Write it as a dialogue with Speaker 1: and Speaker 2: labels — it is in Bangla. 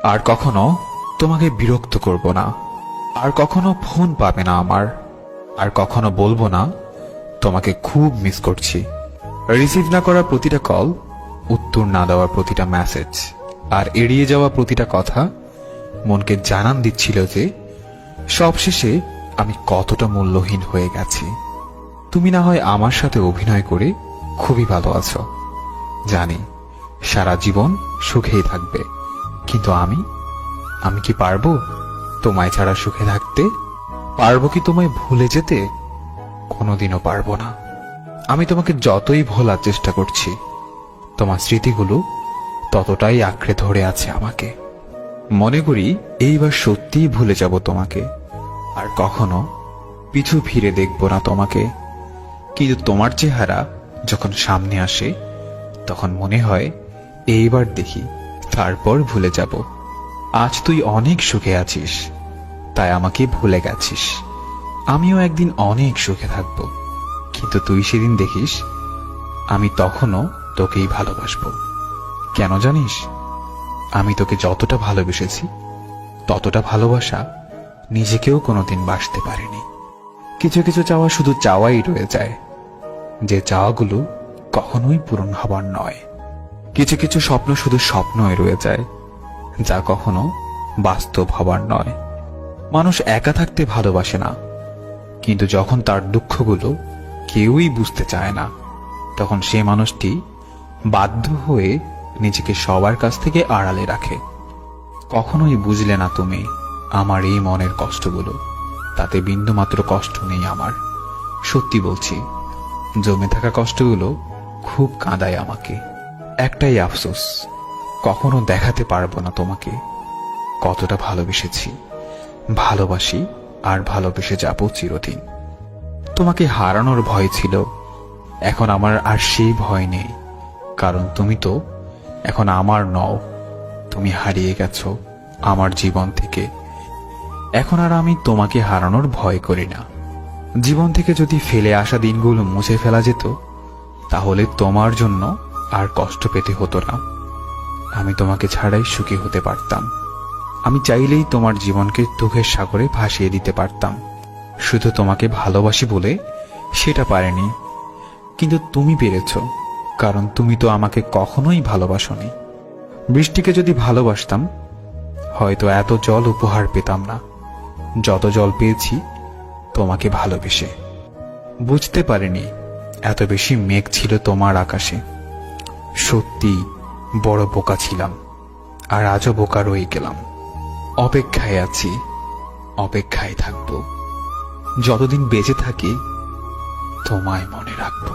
Speaker 1: আর কখনো তোমাকে বিরক্ত করব না, আর কখনো ফোন পাবে না আমার, আর কখনো বলবো না তোমাকে খুব মিস করছি। রিসিভ না করা প্রতিটা কল, উত্তর না দেওয়ার প্রতিটা মেসেজ, আর এড়িয়ে যাওয়া প্রতিটা কথা মনকে জানান দিচ্ছিল যে সবশেষে আমি কতটা মূল্যহীন হয়ে গেছি। তুমি না হয় আমার সাথে অভিনয় করে খুবই ভালো আছো, জানি সারা জীবন সুখেই থাকবে, কিন্তু আমি কি পারবো তোমায় ছাড়া সুখে থাকতে? পারবো কি তোমায় ভুলে যেতে? কোনোদিনও পারবো না। আমি তোমাকে যতই ভোলার চেষ্টা করছি, তোমার স্মৃতিগুলো ততটাই আঁকড়ে ধরে আছে আমাকে। মনে করি এইবার সত্যিই ভুলে যাব তোমাকে, আর কখনো পিছু ফিরে দেখব না তোমাকে। কিন্তু তোমার চেহারা যখন সামনে আসে, তখন মনে হয় এইবার দেখি, তারপর ভুলে যাব। আজ তুই অনেক সুখে আছিস, তাই আমাকে ভুলে গেছিস। আমিও একদিন অনেক সুখে থাকব, কিন্তু তুই সেদিন দেখিস আমি তখনও তোকেই ভালোবাসবো। কেন জানিস? আমি তোকে যতটা ভালোবেসেছি, ততটা ভালোবাসা নিজেকেও কোনোদিন বাসতে পারিনি। কিছু কিছু চাওয়া শুধু চাওয়াই রয়ে যায়, যে চাওয়াগুলো কখনোই পূরণ হবার নয়। কিছু কিছু স্বপ্ন শুধু স্বপ্নই রয়ে যায়, যা কখনো বাস্তব হবার নয়। মানুষ একা থাকতে ভালোবাসে না, কিন্তু যখন তার দুঃখগুলো কেউই বুঝতে চায় না, তখন সে মানুষটি বাধ্য হয়ে নিজেকে সবার কাছ থেকে আড়ালে রাখে। কখনোই বুঝলে না তুমি আমার এই মনের কষ্টগুলো, তাতে বিন্দুমাত্র কষ্ট নেই আমার। সত্যি বলছি, জমে থাকা কষ্টগুলো খুব কাঁদায় আমাকে। একটাই আফসোস, কখনো দেখাতে পারবো না তোমাকে কতটা ভালোবেসেছি, ভালোবাসি, আর ভালোবেসে যাবো চিরদিন। তোমাকে হারানোর ভয় ছিল, এখন আমার আর সেই ভয় নেই, কারণ তুমি তো এখন আমার নও। তুমি হারিয়ে গেছো আমার জীবন থেকে। এখন আর আমি তোমাকে হারানোর ভয় করি না। জীবন থেকে যদি ফেলে আসা দিনগুলো মুছে ফেলা যেত, তাহলে তোমার জন্য আর কষ্ট পেতে হতো না। আমি তোমাকে ছাড়াই সুখী হতে পারতাম। আমি চাইলেই তোমার জীবনকে দুঃখের সাগরে ভাসিয়ে দিতে পারতাম। শুধু তোমাকে ভালোবাসি বলে সেটা পারেনি, কিন্তু তুমি পেরেছ, কারণ তুমি তো আমাকে কখনোই ভালোবাসোনি। বৃষ্টিকে যদি ভালোবাসতাম, হয়তো এত জল উপহার পেতাম না যত জল পেয়েছি তোমাকে ভালোবেসে। বুঝতে পারিনি এত বেশি মেঘ ছিল তোমার আকাশে। সত্যি বড় বোকা ছিলাম, আর আজও বোকা রয়ে গেলাম। অপেক্ষায় আছি, অপেক্ষায় থাকবো, যতদিন বেঁচে থাকি তোমায় মনে রাখবো।